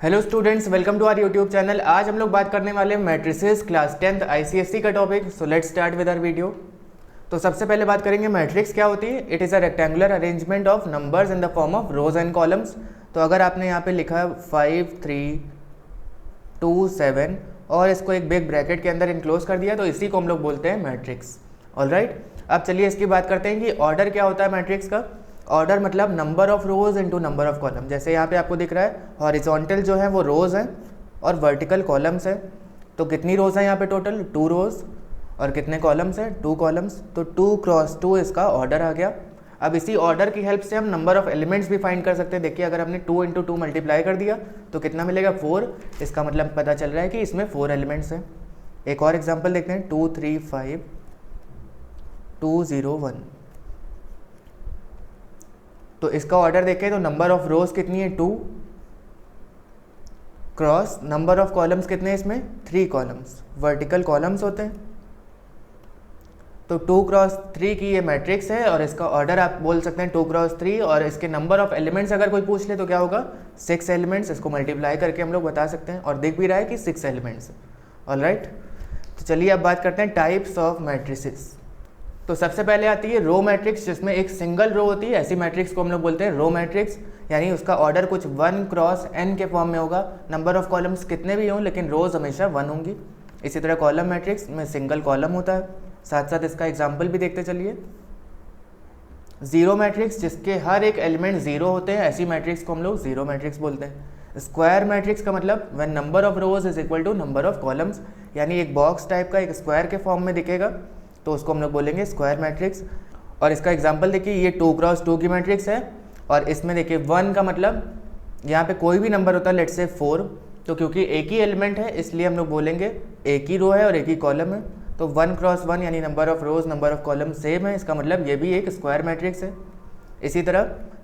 Hello students, welcome to our YouTube channel. आज हम लोग बात करने वाले हैं मैट्रिसेस क्लास 10th आईसीएसई का topic. So let's start with our video. तो सबसे पहले बात करेंगे मैट्रिक्स क्या होती है। It is a rectangular arrangement of numbers in the form of rows and columns. तो अगर आपने यहाँ पे लिखा 5 3 2 7 और इसको एक बिग ब्रैकेट के अंदर इनक्लोज कर दिया तो इसी को हम लोग बोलते हैं मैट्रिक्स। ऑलराइट, अब चलिए इसकी बात करते हैं कि ऑर्डर क्या होता है मैट्रिक्स का। ऑर्डर मतलब number of rose into number of column. जैसे यहाँ पे आपको दिख रहा है हॉरिजॉन्टल जो है वो रोज है और वर्टिकल कॉलम्स है। तो कितनी रोज है यहाँ पे टोटल 2 रोज और कितने कॉलम्स है 2 कॉलम्स। तो 2 क्रॉस 2 इसका ऑर्डर आ गया। अब इसी ऑर्डर की हेल्प से हम नंबर ऑफ एलिमेंट्स भी फाइंड कर सकते हैं। देखिए अगर हमने 2 इंटू 2 मल्टीप्लाई कर दिया तो कितना मिलेगा 4। इसका मतलब पता चल रहा है कि इसमें 4 एलिमेंट्स हैं। एक और एग्जाम्पल देखते हैं 2 3 5 2 0 1। तो इसका ऑर्डर देखें तो नंबर ऑफ रोज कितनी है 2 क्रॉस नंबर ऑफ कॉलम्स कितने हैं इसमें 3 कॉलम्स, वर्टिकल कॉलम्स होते हैं। तो 2 क्रॉस 3 की ये मैट्रिक्स है और इसका ऑर्डर आप बोल सकते हैं 2 क्रॉस 3 और इसके नंबर ऑफ एलिमेंट्स अगर कोई पूछ ले तो क्या होगा 6 एलिमेंट्स। इसको मल्टीप्लाई करके हम लोग बता सकते हैं और दिख भी रहा है कि 6 एलिमेंट्स। ऑलराइट, तो चलिए अब बात करते हैं टाइप्स ऑफ मैट्रिसेस। तो सबसे पहले आती है रो मैट्रिक्स जिसमें एक सिंगल रो होती है। ऐसी मैट्रिक्स को हम लोग बोलते हैं रो मैट्रिक्स, यानी उसका ऑर्डर कुछ 1 क्रॉस n के फॉर्म में होगा। नंबर ऑफ कॉलम्स कितने भी हों लेकिन रोज हमेशा 1 होंगी। इसी तरह कॉलम मैट्रिक्स में सिंगल कॉलम होता है। साथ साथ इसका एग्जाम्पल भी देखते चलिए। जीरो मैट्रिक्स जिसके हर एक एलिमेंट जीरो होते हैं, ऐसी मैट्रिक्स को हम लोग जीरो मैट्रिक्स बोलते हैं। स्क्वायर मैट्रिक्स का मतलब when number of rows is equal to number of columns, यानी एक बॉक्स टाइप का एक स्क्वायर के फॉर्म में दिखेगा तो उसको हम लोग बोलेंगे स्क्वायर मैट्रिक्स। और इसका एग्जांपल देखिए, ये 2 क्रॉस 2 की मैट्रिक्स है और इसमें देखिए 1 का मतलब यहाँ पे कोई भी नंबर होता है, लेट्स से 4। तो क्योंकि एक ही एलिमेंट है इसलिए हम लोग बोलेंगे एक ही रो है और एक ही कॉलम है। तो 1 क्रॉस 1 यानी number of rose number of column same है, इसका मतलब ये भी एक स्क्वायर मैट्रिक्स है। इसी तरह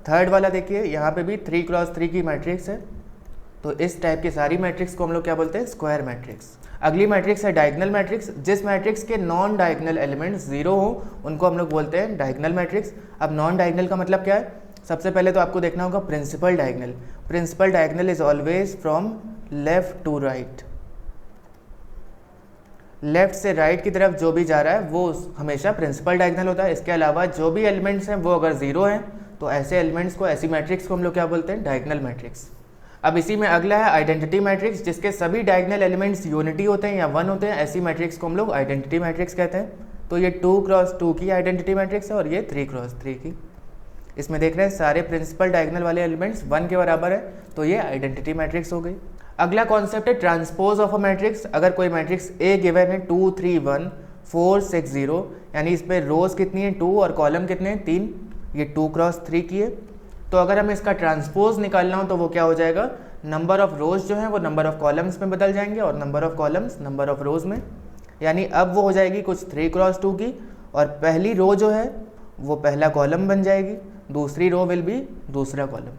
थर्ड वाला देखिए, यहाँ पे भी 3 क्रॉस 3 की मैट्रिक्स है। तो इस टाइप की सारी मैट्रिक्स को हम लोग क्या बोलते हैं स्क्वायर मैट्रिक्स। अगली मैट्रिक्स है डायगोनल मैट्रिक्स। जिस मैट्रिक्स के नॉन डायगोनल एलिमेंट्स जीरो हो उनको हम लोग बोलते हैं डायगोनल मैट्रिक्स। अब नॉन डायगोनल का मतलब क्या है, सबसे पहले तो आपको देखना होगा principal diagonal. Principal diagonal is always from left to right. Left से राइट की तरफ जो भी जा रहा है वो हमेशा प्रिंसिपल डायगोनल होता है। इसके अलावा जो भी एलिमेंट्स हैं वो अगर जीरो हैं तो ऐसे एलिमेंट्स को, ऐसी मैट्रिक्स को हम लोग क्या बोलते हैं डायगोनल मैट्रिक्स। अब इसी में अगला है आइडेंटिटी मैट्रिक्स, जिसके सभी डायगोनल एलिमेंट्स यूनिटी होते हैं या 1 होते हैं। ऐसी मैट्रिक्स को हम लोग आइडेंटिटी मैट्रिक्स कहते हैं। तो ये 2 क्रॉस 2 की आइडेंटिटी मैट्रिक्स है और ये 3 क्रॉस 3 की। इसमें देख रहे हैं सारे प्रिंसिपल डायगोनल वाले एलिमेंट्स 1 के बराबर है, तो ये आइडेंटिटी मैट्रिक्स हो गई। अगला कॉन्सेप्ट है ट्रांसपोज ऑफ अ मैट्रिक्स। अगर कोई मैट्रिक्स ए गिवन है 2 3 1 4 6 0, यानी इसमें रोज कितनी है 2 और कॉलम कितने हैं 3, ये 2 क्रॉस 3 की है। तो अगर हमें इसका ट्रांसपोज निकालना हो तो वो क्या हो जाएगा, नंबर ऑफ रोज जो है वो नंबर ऑफ कॉलम्स में बदल जाएंगे और number of columns number of रोज में। यानी अब वो हो जाएगी कुछ 3 क्रॉस 2 की और पहली रो जो है वो पहला कॉलम बन जाएगी, दूसरी रो विल बी दूसरा कॉलम।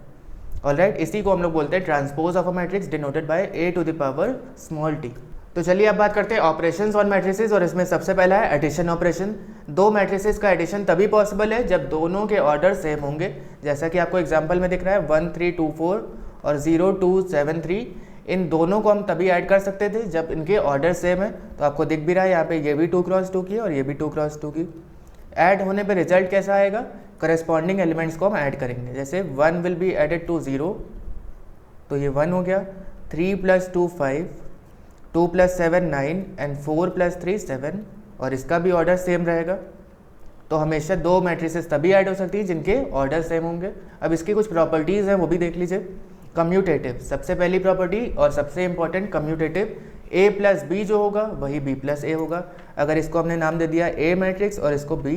ऑलराइट, इसी को हम लोग बोलते हैं transpose of a matrix denoted by a to the power small t। तो चलिए अब बात करते हैं ऑपरेशंस ऑन मैट्रिसेस और इसमें सबसे पहला है एडिशन ऑपरेशन। दो मैट्रिसेस का एडिशन तभी पॉसिबल है जब दोनों के ऑर्डर सेम होंगे। जैसा कि आपको एग्जांपल में दिख रहा है 1 3 2 4 और 0 2 7 3। इन दोनों को हम तभी ऐड कर सकते थे जब इनके ऑर्डर सेम है। तो आपको दिख भी रहा है यहाँ पे ये भी 2 क्रॉस 2 की और ये भी 2 क्रॉस 2 की। ऐड होने पे रिजल्ट कैसा आएगा, करस्पॉन्डिंग एलिमेंट्स को हम ऐड करेंगे। जैसे 1 विल बी एडेड टू 0 तो ये 1 हो गया, 3 + 2 5, 2 + 7 9 एंड 4 + 3 7 और इसका भी ऑर्डर सेम रहेगा। तो हमेशा दो मैट्रिसेस तभी ऐड हो सकती है जिनके ऑर्डर सेम होंगे। अब इसकी कुछ प्रॉपर्टीज़ हैं वो भी देख लीजिए। कम्यूटेटिव सबसे पहली प्रॉपर्टी और सबसे इंपॉर्टेंट, कम्यूटेटिव a + b जो होगा वही b + a होगा। अगर इसको हमने नाम दे दिया a मैट्रिक्स और इसको b,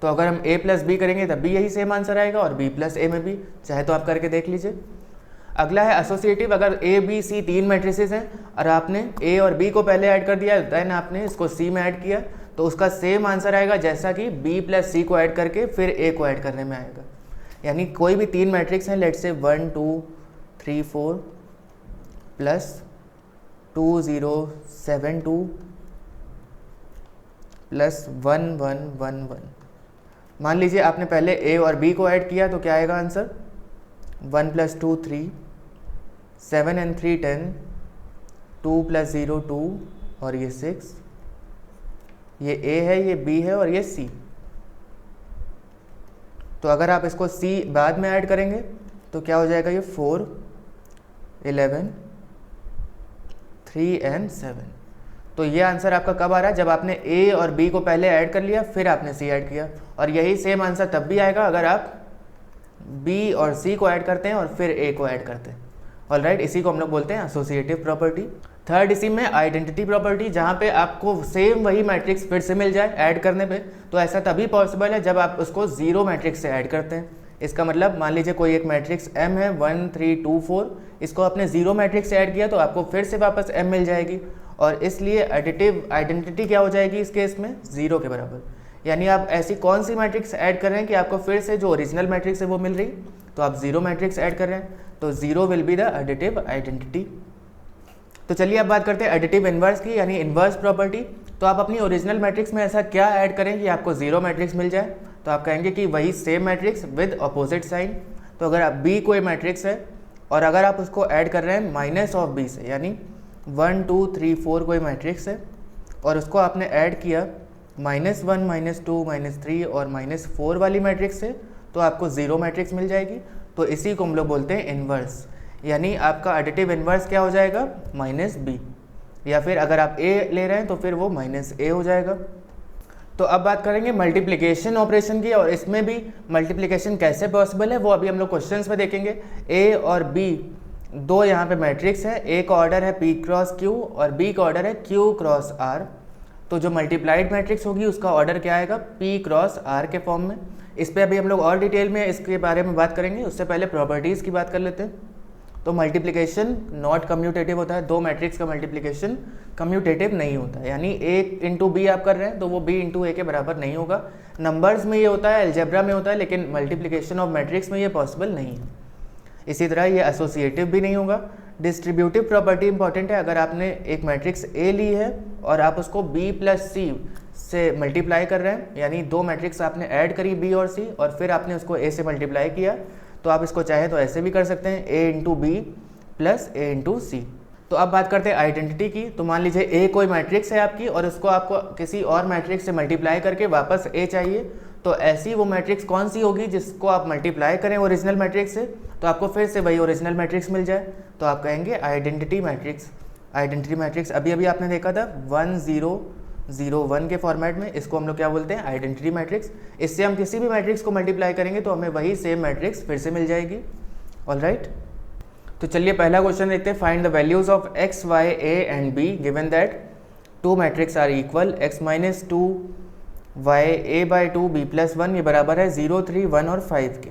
तो अगर हम a + b करेंगे तब भी यही सेम आंसर आएगा और b + a में भी, चाहे तो आप करके देख लीजिए। अगला है एसोसिएटिव। अगर a b c 3 मैट्रिसेस हैं और आपने a और b को पहले ऐड कर दिया देन आपने इसको c में ऐड किया तो उसका सेम आंसर आएगा जैसा कि b + c को ऐड करके फिर a को ऐड करने में आएगा। यानी कोई भी 3 मैट्रिक्स हैं, लेट्स से 1 2 3 4 प्लस 2 0 7 2 प्लस 1 1 1 1। मान लीजिए आपने पहले a और b को ऐड किया तो क्या आएगा आंसर, 1 + 2 3 7 and 3 10, 2 + 0 2 और ये 6, ये A है, ये B है और ये C। तो अगर आप इसको C बाद में ऐड करेंगे तो क्या हो जाएगा, ये 4 11 3 and 7। तो ये आंसर आपका कब आ रहा है, जब आपने A और B को पहले ऐड कर लिया फिर आपने C ऐड किया। और यही सेम आंसर तब भी आएगा अगर आप B और C को ऐड करते हैं और फिर A को ऐड करते हैं। ऑलराइट, इसी को हम लोग बोलते हैं एसोसिएटिव प्रॉपर्टी। थर्ड इसी में आइडेंटिटी प्रॉपर्टी, जहाँ पे आपको सेम वही मैट्रिक्स फिर से मिल जाए ऐड करने पे। तो ऐसा तभी पॉसिबल है जब आप उसको 0 मैट्रिक्स से ऐड करते हैं। इसका मतलब मान लीजिए कोई एक मैट्रिक्स M है 1 3 2 4, इसको आपने 0 मैट्रिक्स से ऐड किया तो आपको फिर से वापस M मिल जाएगी, और इसलिए एडिटिव आइडेंटिटी क्या हो जाएगी इस केस में, 0 के बराबर। यानी आप ऐसी कौन सी मैट्रिक्स ऐड कर रहे हैं कि आपको फिर से जो ओरिजिनल मैट्रिक्स है वो मिल रही, तो आप 0 मैट्रिक्स ऐड कर रहे हैं, तो 0 will be the additive identity. तो चलिए अब बात करते हैं एडिटिव इन्वर्स की, यानी इन्वर्स प्रॉपर्टी। तो आप अपनी ओरिजिनल मैट्रिक्स में ऐसा क्या ऐड करें कि आपको 0 मैट्रिक्स मिल जाए, तो आप कहेंगे कि वही same matrix with opposite sign. तो अगर आप B कोई मैट्रिक्स है और अगर आप उसको ऐड कर रहे हैं माइनस ऑफ B से, यानी 1 2 3 4 कोई मैट्रिक्स है और उसको आपने ऐड किया -1 -2 -3 और -4 वाली मैट्रिक्स से, तो आपको 0 मैट्रिक्स मिल जाएगी। तो इसी को हम लोग बोलते हैं इन्वर्स, यानी आपका एडिटिव इन्वर्स क्या हो जाएगा, -B, या फिर अगर आप A ले रहे हैं तो फिर वो -A हो जाएगा। तो अब बात करेंगे मल्टीप्लिकेशन ऑपरेशन की, और इसमें भी मल्टीप्लिकेशन कैसे पॉसिबल है वो अभी हम लोग क्वेश्चंस में देखेंगे। A और B दो यहाँ पे मैट्रिक्स है, A का ऑर्डर है P क्रॉस Q और B का ऑर्डर है Q क्रॉस R। तो जो मल्टीप्लाइड मैट्रिक्स होगी उसका ऑर्डर क्या आएगा, P क्रॉस R के फॉर्म में। इस पर अभी हम लोग और डिटेल में इसके बारे में बात करेंगे, उससे पहले प्रॉपर्टीज़ की बात कर लेते हैं। तो मल्टीप्लिकेशन नॉट कम्यूटेटिव होता है, दो मैट्रिक्स का मल्टीप्लिकेशन कम्यूटेटिव नहीं होता है, यानी A इंटू B आप कर रहे हैं तो वो B इंटू A के बराबर नहीं होगा। नंबर्स में ये होता है, अलजेब्रा में होता है, लेकिन मल्टीप्लिकेशन ऑफ मैट्रिक्स में ये पॉसिबल नहीं है। इसी तरह ये एसोसिएटिव भी नहीं होगा। डिस्ट्रीब्यूटिव प्रॉपर्टी इंपॉर्टेंट है, अगर आपने एक मैट्रिक्स A ली है और आप उसको B + C से मल्टीप्लाई कर रहे हैं, यानी दो मैट्रिक्स आपने ऐड करी B और C और फिर आपने उसको A से मल्टीप्लाई किया, तो आप इसको चाहे तो ऐसे भी कर सकते हैं, A into B plus A into C। तो अब बात करते हैं आइडेंटिटी की। तो मान लीजिए A कोई मैट्रिक्स है आपकी और उसको आपको किसी और मैट्रिक्स से मल्टीप्लाई करके वापस A चाहिए, तो ऐसी वो मैट्रिक्स कौन सी होगी जिसको आप मल्टीप्लाई करें ओरिजिनल मैट्रिक्स से तो आपको फिर से वही ओरिजिनल मैट्रिक्स मिल जाए, तो आप कहेंगे आइडेंटिटी मैट्रिक्स। आइडेंटिटी मैट्रिक्स अभी अभी आपने देखा था 1 0 0 1 के फॉर्मेट में, इसको हम लोग क्या बोलते हैं, आइडेंटिटी मैट्रिक्स। इससे हम किसी भी मैट्रिक्स को मल्टीप्लाई करेंगे तो हमें वही सेम मैट्रिक्स फिर से मिल जाएगी। ऑलराइट, तो चलिए पहला क्वेश्चन देखते हैं। Find the values of x y a and b given that two matrix are equal, x - 2 y a/2 b+1 ये बराबर है 0 3 1 और 5 के।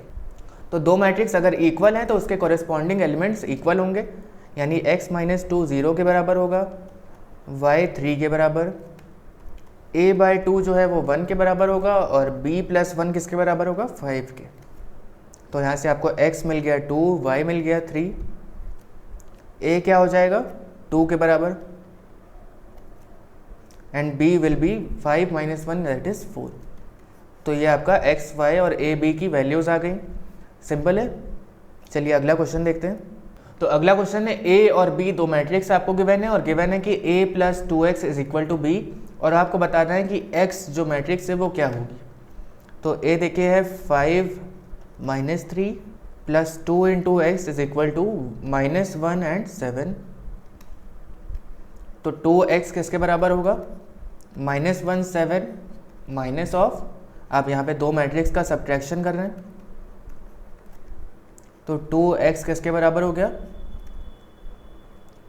तो दो मैट्रिक्स अगर इक्वल हैं तो उसके कॉरेस्पॉन्डिंग एलिमेंट्स इक्वल होंगे, यानी x - 2 0 के बराबर होगा, y 3 के बराबर, a/2 जो है वो 1 के बराबर होगा और b+1 किसके बराबर होगा, 5 के। तो यहाँ से आपको x मिल गया 2, y मिल गया 3, a क्या हो जाएगा 2 के बराबर and b will be 5 - 1 that is 4। तो ये आपका x, y और a, b की वैल्यूज़ आ गई। सिंपल है। चलिए अगला क्वेश्चन देखते हैं। तो अगला क्वेश्चन है a और b दो मैट्रिक्स आपको गिवन है और गिवन है कि a + 2x = b, और आपको बताना है कि x जो मैट्रिक्स है वो क्या होगी। तो a देखिए है 5 - 3 + 2 × x = -1 and 7। तो 2x किसके बराबर होगा, -1 7 माइनस ऑफ, आप यहाँ पे दो मैट्रिक्स का सब्ट्रैक्शन कर रहे हैं, तो 2x किसके बराबर हो गया,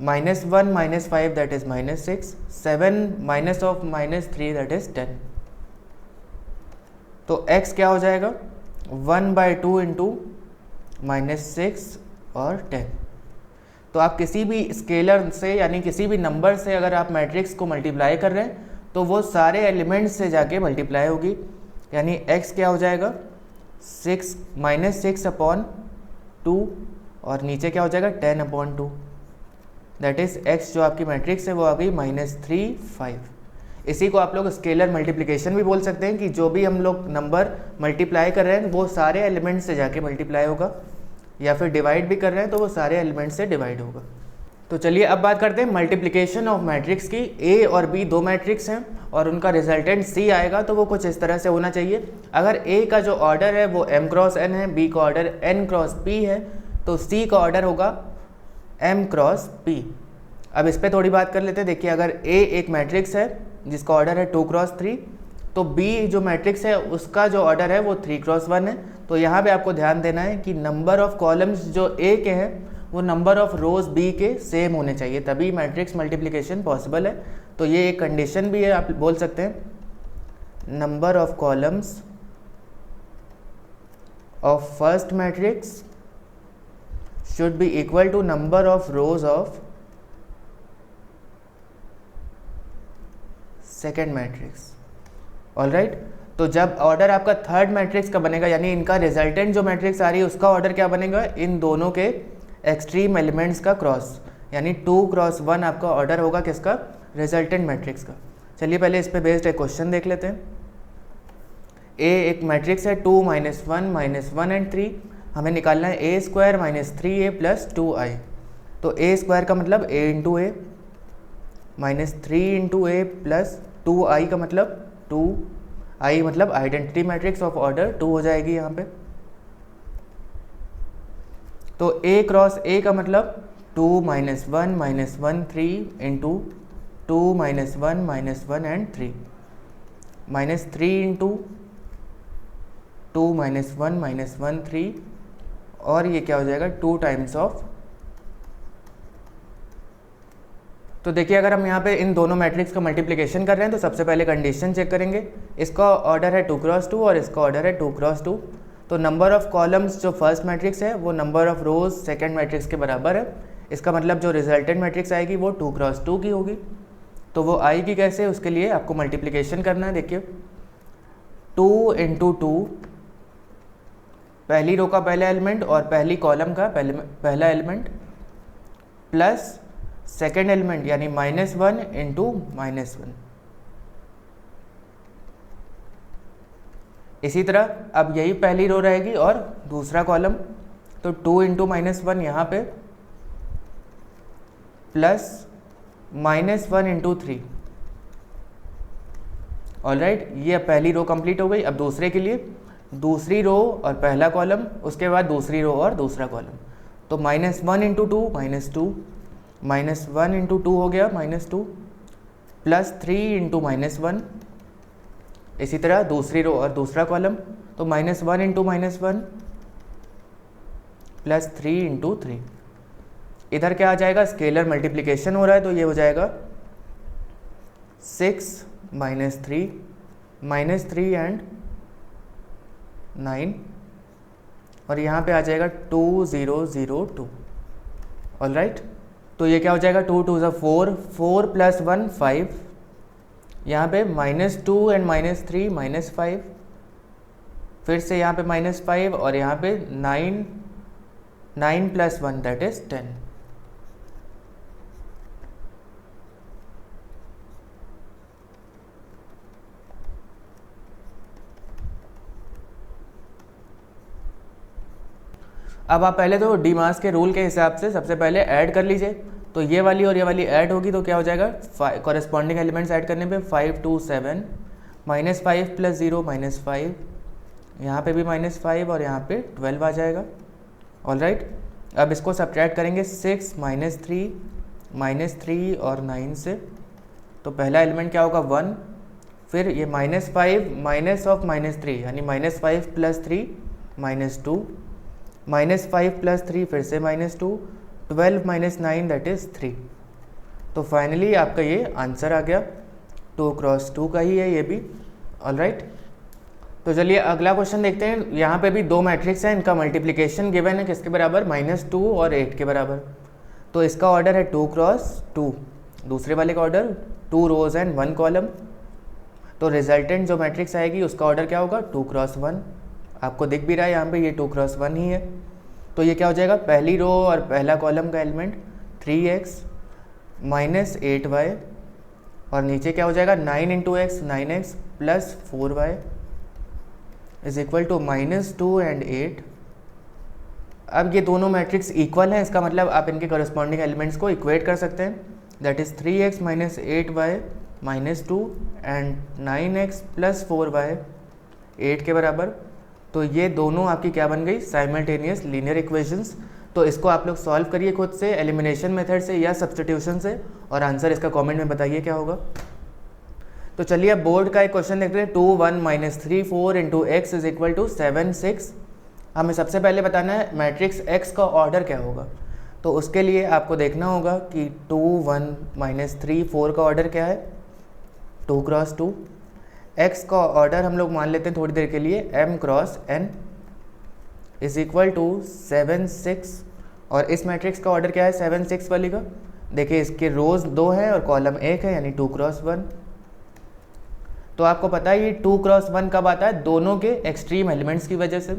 -1 - 5 that is -6, 7 minus of -3 that is 10। तो x क्या हो जाएगा 1/2 × -6 और 10। तो आप किसी भी स्केलर से यानी किसी भी नंबर से अगर आप मैट्रिक्स को मल्टीप्लाई कर रहे हैं तो वो सारे एलिमेंट्स से जाके मल्टीप्लाई होगी, यानी x क्या हो जाएगा 6 -6/2 और नीचे क्या हो जाएगा 10/2, दैट इज x जो आपकी मैट्रिक्स है वो आ गई -3 5। इसी को आप लोग स्केलर मल्टीप्लिकेशन भी बोल सकते हैं कि जो भी हम लोग नंबर मल्टीप्लाई कर रहे हैं वो सारे एलिमेंट्स से जाके मल्टीप्लाई होगा। या फिर डिवाइड भी कर रहे हैं तो वो सारे एलिमेंट से डिवाइड होगा। तो चलिए अब बात करते हैं मल्टीप्लिकेशन ऑफ मैट्रिक्स की। ए और बी दो मैट्रिक्स हैं और उनका रिजल्टेंट सी आएगा, तो वो कुछ इस तरह से होना चाहिए। अगर ए का जो ऑर्डर है वो m क्रॉस n है, बी का ऑर्डर n क्रॉस p है, तो सी का ऑर्डर होगा m क्रॉस p। अब इस पर थोड़ी बात कर लेते हैं। देखिए, अगर ए एक मैट्रिक्स है जिसका ऑर्डर है 2 क्रॉस 3, तो बी जो मैट्रिक्स है उसका जो ऑर्डर है वो 3 क्रॉस 1 है। तो यहाँ पे आपको ध्यान देना है कि नंबर ऑफ कॉलम्स जो ए के हैं वो नंबर ऑफ रोज बी के सेम होने चाहिए, तभी मैट्रिक्स मल्टीप्लिकेशन पॉसिबल है। तो ये एक कंडीशन भी है, आप बोल सकते हैं number of columns of first matrix should be equal to number of rows of second matrix. Alright, तो जब ऑर्डर आपका थर्ड मैट्रिक्स का बनेगा, यानी इनका रिजल्टेंट जो मैट्रिक्स आ रही है उसका ऑर्डर क्या बनेगा, इन दोनों के एक्सट्रीम एलिमेंट्स का क्रॉस, यानी 2 क्रॉस 1 आपका ऑर्डर होगा किसका, रिजल्टेंट मैट्रिक्स का। चलिए पहले इस पे बेस्ड एक क्वेश्चन देख लेते हैं। ए एक मैट्रिक्स है 2 -1 -1 एंड 3, हमें निकालना है a square minus 3a plus 2i। तो a स्क्वायर का मतलब a into A minus 3 into A plus 2i का मतलब 2i, मतलब आइडेंटिटी मैट्रिक्स ऑफ ऑर्डर 2 हो जाएगी यहाँ पे। तो a क्रॉस a का मतलब 2 -1 -1 3 इंटू 2 -1 -1 एंड 3 माइनस 3 इंटू 2 -1 -1 3, और ये क्या हो जाएगा 2 टाइम्स ऑफ। तो देखिए, अगर हम यहाँ पे इन दोनों मैट्रिक्स का मल्टीप्लिकेशन कर रहे हैं तो सबसे पहले कंडीशन चेक करेंगे। इसका ऑर्डर है 2 क्रॉस 2 और इसका ऑर्डर है 2 क्रॉस 2। तो नंबर ऑफ कॉलम्स जो फर्स्ट मैट्रिक्स है वो number of rose second matrix के बराबर है। इसका मतलब जो रिजल्टेंट मैट्रिक्स आएगी वो 2 क्रॉस 2 की होगी। तो वो आएगी कैसे, उसके लिए आपको मल्टीप्लिकेशन करना है। देखिए 2 इंटू 2, पहली रो का पहला एलिमेंट और पहली कॉलम का पहला एलिमेंट, प्लस सेकेंड एलिमेंट यानी -1 इंटू -1। इसी तरह अब यही पहली रो रहेगी और दूसरा कॉलम, तो 2 इंटू -1 यहाँ पे, प्लस -1 इंटू 3। ऑलराइट, ये अब पहली रो कंप्लीट हो गई। अब दूसरे के लिए दूसरी रो और पहला कॉलम, उसके बाद दूसरी रो और दूसरा कॉलम। तो -1 इंटू 2 -2, -1 इंटू 2 हो गया -2, प्लस 3 इंटू -1। इसी तरह दूसरी रो और दूसरा कॉलम, तो -1 इंटू -1 प्लस 3 इंटू 3। इधर क्या आ जाएगा, स्केलर मल्टीप्लिकेशन हो रहा है तो ये हो जाएगा 6 -3 एंड 9, और यहाँ पे आ जाएगा 2 0 0 2। ऑलराइट, तो ये क्या हो जाएगा 2 2 4, 4 प्लस 1 5, यहाँ पे -2 एंड -3 -5, फिर से यहाँ पे -5 और यहाँ पे 9 प्लस 1 दैट इज 10। अब आप पहले तो डीमास के रूल के हिसाब से सबसे पहले ऐड कर लीजिए। तो ये वाली और ये वाली ऐड होगी तो क्या हो जाएगा, कॉरेस्पॉन्डिंग एलिमेंट्स ऐड करने पे 5 2 7, -5 प्लस 0 -5, यहाँ पे भी -5 और यहाँ पे 12 आ जाएगा। ऑलराइट, अब इसको सब्ट्रैक्ट करेंगे 6 -3 और 9 से, तो पहला एलिमेंट क्या होगा 1, फिर ये -5 माइनस ऑफ -3 यानी -5 प्लस 3 -2, -5 प्लस 3 फिर से -2, 12 - 9 दैट इज़ 3। तो फाइनली आपका ये आंसर आ गया, 2 क्रॉस 2 का ही है ये भी। ऑलराइट, तो चलिए अगला क्वेश्चन देखते हैं। यहाँ पे भी दो मैट्रिक्स हैं, इनका मल्टीप्लिकेशन गिवन है किसके बराबर, -2 और 8 के बराबर। तो इसका ऑर्डर है 2 क्रॉस 2, दूसरे वाले का ऑर्डर 2 रोज एंड 1 कॉलम। तो रिजल्टेंट जो मैट्रिक्स आएगी उसका ऑर्डर क्या होगा, 2 क्रॉस 1। आपको दिख भी रहा है यहाँ पे ये 2 क्रॉस 1 ही है। तो ये क्या हो जाएगा, पहली रो और पहला कॉलम का एलिमेंट 3x -8y, और नीचे क्या हो जाएगा 9 × x 9x plus 4y is equal to -2 and 8। अब ये दोनों मैट्रिक्स इक्वल हैं, इसका मतलब आप इनके करस्पॉन्डिंग एलिमेंट्स को इक्वेट कर सकते हैं। That is 3x minus 8y minus 2 and 9x plus 4y 8 के बराबर। तो ये दोनों आपकी क्या बन गई, साइमल्टेनियस लीनियर इक्वेशंस। तो इसको आप लोग सॉल्व करिए खुद से, एलिमिनेशन मेथड से या सब्स्टिट्यूशन से, और आंसर इसका कमेंट में बताइए क्या होगा। तो चलिए अब बोर्ड का एक क्वेश्चन देखते हैं। 2 1 minus 3 4 into x is equal to 7 6। हमें सबसे पहले बताना है मैट्रिक्स एक्स का ऑर्डर क्या होगा। तो उसके लिए आपको देखना होगा कि 2 1 माइनस 3 4 का ऑर्डर क्या है, 2 क्रॉस 2। एक्स का ऑर्डर हम लोग मान लेते हैं थोड़ी देर के लिए m cross n is equal to 7 6। और इस मैट्रिक्स का ऑर्डर क्या है 7 6 वाली का, देखिए इसके रोज 2 हैं और कॉलम 1 है, यानी 2 क्रॉस 1। तो आपको पता है ये 2 क्रॉस 1 कब आता है, दोनों के एक्सट्रीम एलिमेंट्स की वजह से।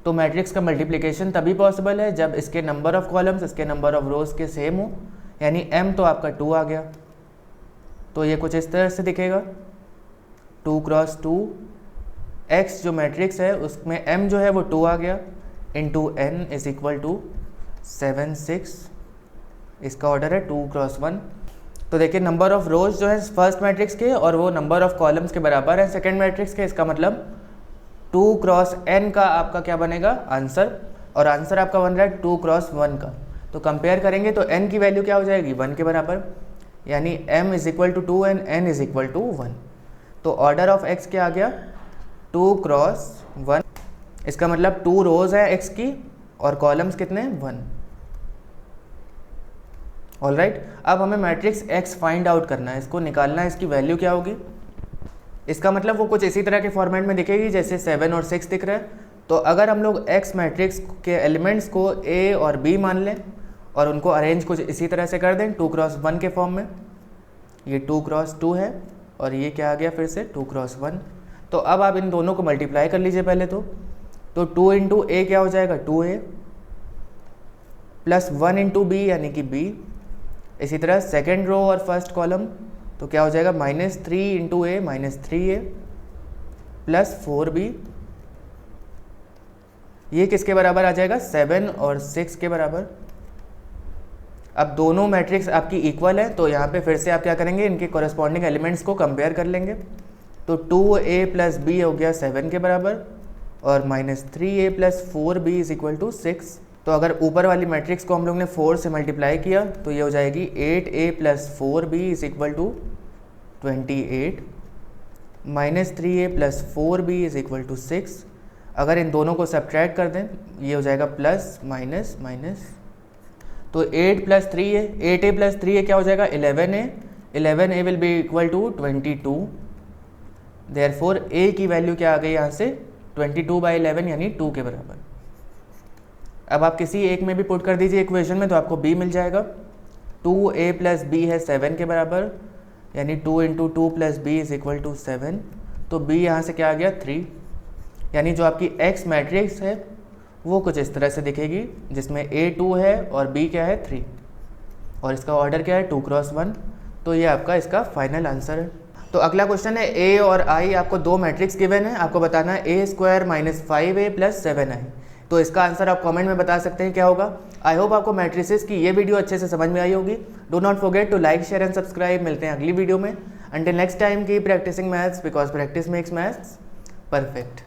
तो मैट्रिक्स का मल्टीप्लिकेशन तभी पॉसिबल है जब इसके नंबर ऑफ कॉलम्स इसके नंबर ऑफ रोज के सेम हो, यानी m तो आपका 2 आ गया। तो ये कुछ इस तरह से दिखेगा 2 क्रॉस 2, x जो मैट्रिक्स है उसमें m जो है वो 2 आ गया, into n is equal to 7 6। इसका ऑर्डर है 2 क्रॉस 1। तो देखिए नंबर ऑफ रोज जो है फर्स्ट मैट्रिक्स के और वो नंबर ऑफ कॉलम्स के बराबर है सेकेंड मैट्रिक्स के। इसका मतलब 2 क्रॉस n का आपका क्या बनेगा आंसर, और आंसर आपका बन रहा है 2 क्रॉस 1 का। तो कंपेयर करेंगे तो n की वैल्यू क्या हो जाएगी 1 के बराबर, यानी m is equal to 2 and n is equal to 1। तो ऑर्डर ऑफ x क्या आ गया 2 क्रॉस 1। इसका मतलब 2 रोज है x की और कॉलम्स कितने हैं 1। ऑलराइट, अब हमें मैट्रिक्स x फाइंड आउट करना है, इसको निकालना है, इसकी वैल्यू क्या होगी। इसका मतलब वो कुछ इसी तरह के फॉर्मेट में दिखेगी जैसे 7 और 6 दिख रहा है। तो अगर हम लोग x मैट्रिक्स के एलिमेंट्स को a और b मान लें और उनको अरेंज कुछ इसी तरह से कर दें 2 क्रॉस 1 के फॉर्म में, ये 2 क्रॉस 2 है और ये क्या आ गया फिर से 2 क्रॉस 1। तो अब आप इन दोनों को मल्टीप्लाई कर लीजिए पहले तो 2 इंटू ए क्या हो जाएगा 2a प्लस 1 इंटू बी यानी कि b। इसी तरह सेकेंड रो और फर्स्ट कॉलम तो क्या हो जाएगा -3 इंटू ए -3a प्लस 4b। ये किसके बराबर आ जाएगा 7 और 6 के बराबर। अब दोनों मैट्रिक्स आपकी इक्वल है तो यहाँ पे फिर से आप क्या करेंगे इनके कॉरेस्पॉन्डिंग एलिमेंट्स को कंपेयर कर लेंगे। तो 2a प्लस b हो गया 7 के बराबर और -3a plus 4b is equal to 6। तो अगर ऊपर वाली मैट्रिक्स को हम लोग ने 4 से मल्टीप्लाई किया तो ये हो जाएगी 8a plus 4b is equal to 28 -3a plus 4b is equal to 6। अगर इन दोनों को सब्ट्रैक्ट कर दें ये हो जाएगा प्लस माइनस माइनस। तो 8 plus 3a 8a plus 3a क्या हो जाएगा 11a। 11a will be equal to 22। Therefore a की वैल्यू क्या आ गई यहाँ से 22/11 यानी 2 के बराबर। अब आप किसी एक में भी पुट कर दीजिए इक्वेशन में तो आपको b मिल जाएगा। 2a प्लस b है 7 के बराबर यानी 2 into 2 plus b is equal to 7। तो b यहाँ से क्या आ गया 3। यानी जो आपकी x मैट्रिक्स है वो कुछ इस तरह से दिखेगी जिसमें a 2 है और b क्या है 3 और इसका ऑर्डर क्या है 2 क्रॉस 1। तो ये आपका इसका फाइनल आंसर है। तो अगला क्वेश्चन है a और i आपको दो मैट्रिक्स गिवन है, आपको बताना है a square minus 5a plus 7i। तो इसका आंसर आप कमेंट में बता सकते हैं क्या होगा। आई होप आपको मैट्रिसेस की ये वीडियो अच्छे से समझ में आई होगी। Do not forget to like share and subscribe. मिलते हैं अगली वीडियो में। Until next time keep practicing maths because practice makes maths perfect.